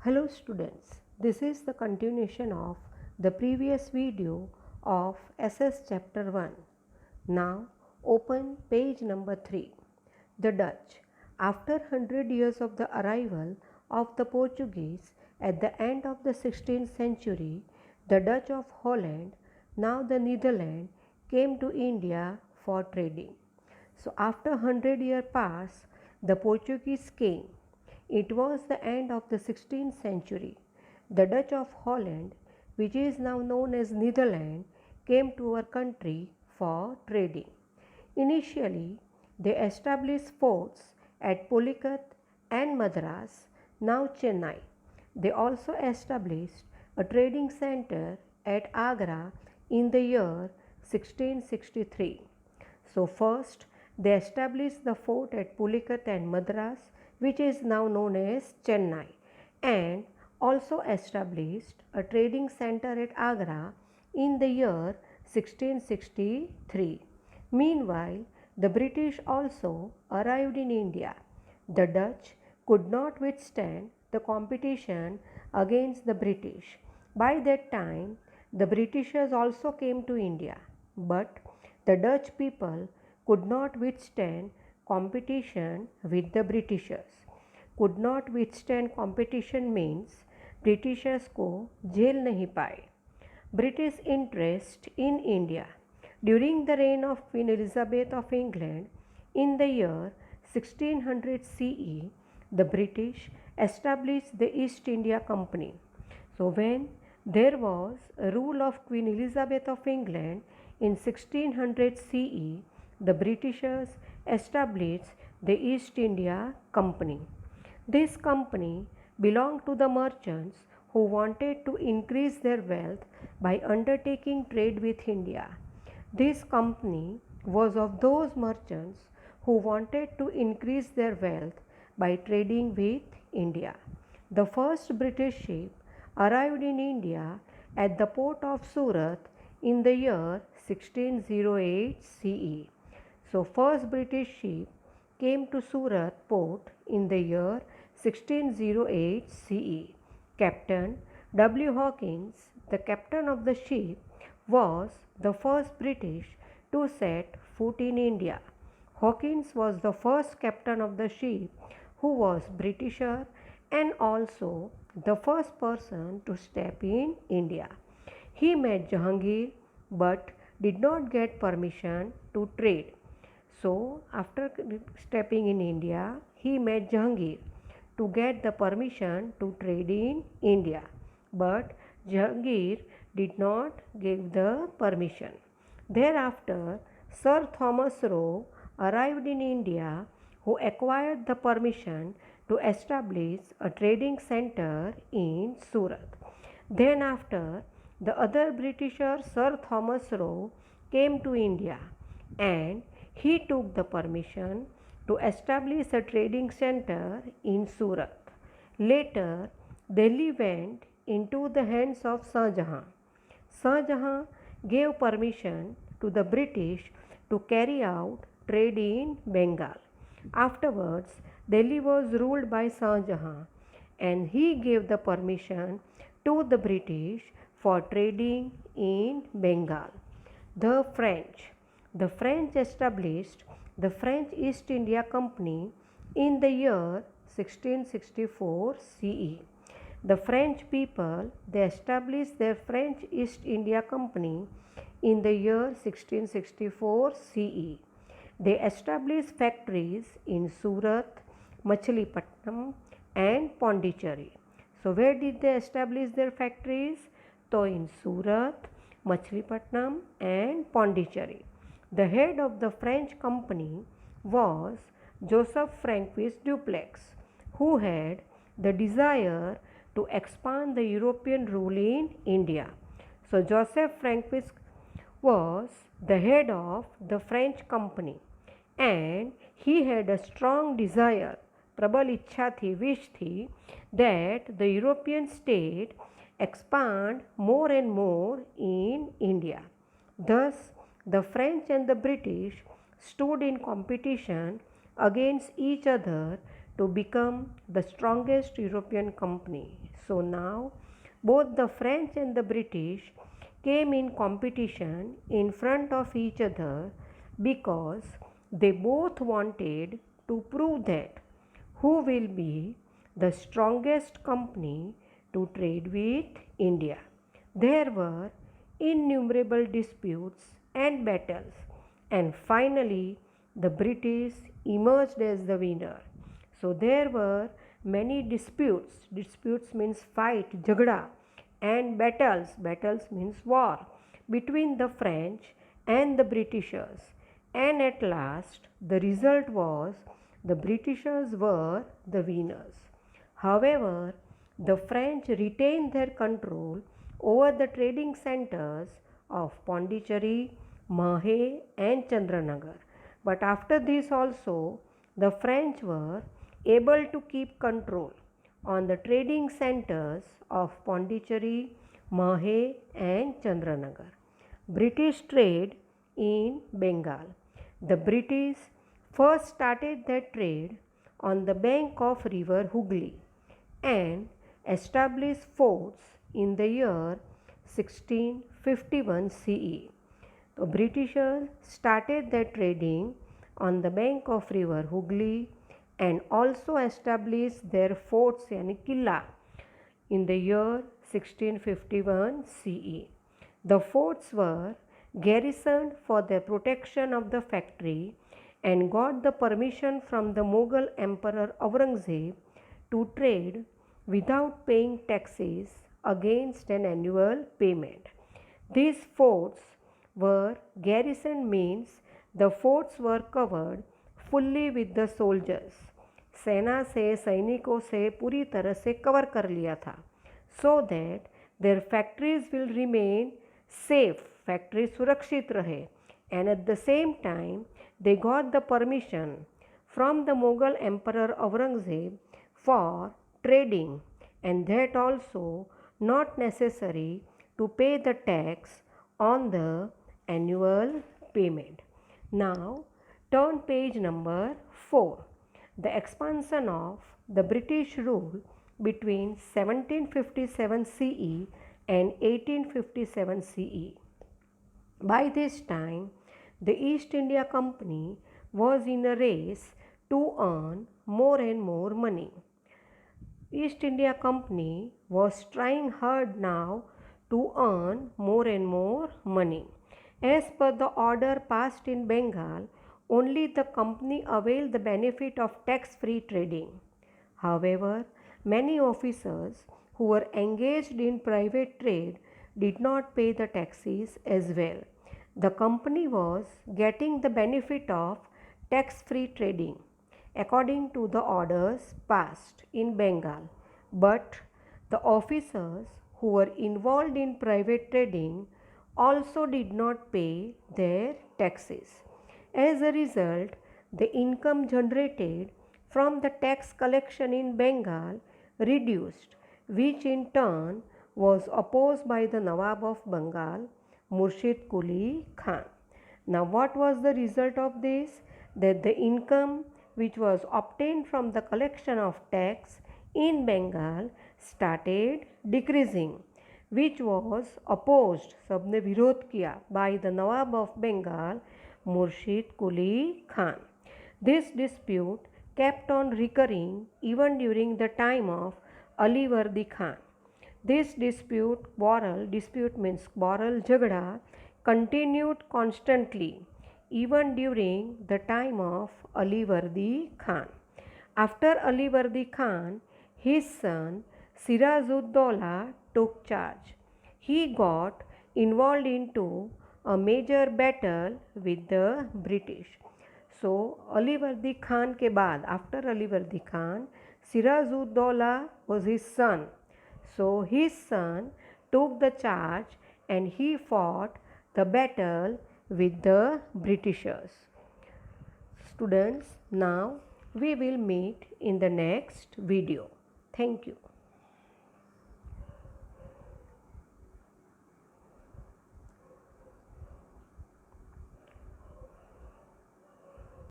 Hello students, this is the continuation of the previous video of SS chapter 1. Now open page number 3. The Dutch. After 100 years of the arrival of the Portuguese at the end of the 16th century, the Dutch of Holland, now the Netherlands, came to India for trading. So after 100 years passed, the Portuguese came. It was the end of the 16th century. The Dutch of Holland, which is now known as Netherlands, came to our country for trading. Initially, they established forts at Pulicat and Madras, now Chennai. They also established a trading center at Agra in the year 1663. So first, they established the fort at Pulicat and Madras, which is now known as Chennai, and also established a trading center at Agra in the year 1663. Meanwhile, the British also arrived in India. The Dutch could not withstand the competition against the British. By that time, the Britishers also came to India, but the Dutch people could not withstand competition with the Britishers. Could not withstand competition means Britishers को झेल नहीं पाए. British interest in India. During the reign of Queen Elizabeth of England in the year 1600 CE, the British established the East India Company. So when there was a rule of Queen Elizabeth of England in 1600 CE, the Britishers established the East India Company. This company belonged to the merchants who wanted to increase their wealth by undertaking trade with India. This company was of those merchants who wanted to increase their wealth by trading with India. The first British ship arrived in India at the port of Surat in the year 1608 CE. So first British ship came to Surat port in the year 1608 CE. Captain W. Hawkins, the captain of the ship, was the first British to set foot in India. Hawkins was the first captain of the ship who was Britisher and also the first person to step in India. He met Jahangir but did not get permission to trade. So, after stepping in India, he met Jahangir to get the permission to trade in India. But Jahangir did not give the permission. Thereafter, Sir Thomas Roe arrived in India, who acquired the permission to establish a trading center in Surat. Then after, the other Britisher Sir Thomas Roe came to India and he took the permission to establish a trading center in Surat. Later, Delhi went into the hands of Shah Jahan. Shah Jahan gave permission to the British to carry out trade in Bengal. Afterwards, Delhi was ruled by Shah Jahan and he gave the permission to the British for trading in Bengal. The French established the French East India Company in the year 1664 CE. The French people, they established their French East India Company in the year 1664 CE. They established factories in Surat, Machilipatnam and Pondicherry. So where did they establish their factories? So in Surat, Machilipatnam and Pondicherry. The head of the French company was Joseph Francois Duplex, who had the desire to expand the European rule in India. So Joseph Francois was the head of the French company and he had a strong desire, प्रबल इच्छा थी, wish थी, that the European state expand more and more in India. Thus, the French and the British stood in competition against each other to become the strongest European company. So now both the French and the British came in competition in front of each other because they both wanted to prove that who will be the strongest company to trade with India. There were innumerable disputes and battles, and finally the British emerged as the winner. So there were many disputes. Disputes means fight, jagda, and battles. Battles means war between the French and the Britishers. And at last, the result was the Britishers were the winners. However, the French retained their control over the trading centers of Pondicherry, Mahe, and Chandranagar. But after this also, the French were able to keep control on the trading centers of Pondicherry, Mahe, and Chandranagar. British trade in Bengal. The British first started their trade on the bank of river Hooghly and established forts in the year 1651 CE. The Britishers started their trading on the bank of river Hooghly and also established their forts yani Killa in the year 1651 CE. The forts were garrisoned for the protection of the factory and got the permission from the Mughal Emperor Aurangzeb to trade without paying taxes against an annual payment. These forts were garrisoned means the forts were covered fully with the soldiers. सेना से सैनिकों से पूरी तरह से cover कर लिया था so that their factories will remain safe, factories सुरक्षित रहे, and at the same time they got the permission from the Mughal Emperor Aurangzeb for trading, and that also not necessary to pay the tax on the annual payment. Now turn page number 4. The expansion of the British rule between 1757 CE and 1857 CE. By this time, the East India Company was in a race to earn more and more money. East India Company was trying hard now to earn more and more money. As per the order passed in Bengal, only the company availed the benefit of tax-free trading. However, many officers who were engaged in private trade did not pay the taxes as well. The company was getting the benefit of tax-free trading according to the orders passed in Bengal, but the officers who were involved in private trading also did not pay their taxes. As a result, the income generated from the tax collection in Bengal reduced, which in turn was opposed by the Nawab of Bengal, Murshid Quli Khan. Now, what was the result of this? That the income which was obtained from the collection of tax in Bengal started decreasing, which was opposed, सबने विरोध किया, by the Nawab of Bengal, Murshid Quli Khan. This dispute kept on recurring even during the time of Ali Vardi Khan. This dispute means quarrel, jagda, continued constantly even during the time of Ali Vardi Khan. After Ali Vardi Khan, his son Siraj-ud-Dowla took charge. He got involved into a major battle with the British. So Ali Vardi Khan के बाद, after Ali Vardi Khan, Siraj-ud-Dowla was his son. So his son took the charge and he fought the battle with the Britishers. Students, now we will meet in the next video. Thank you.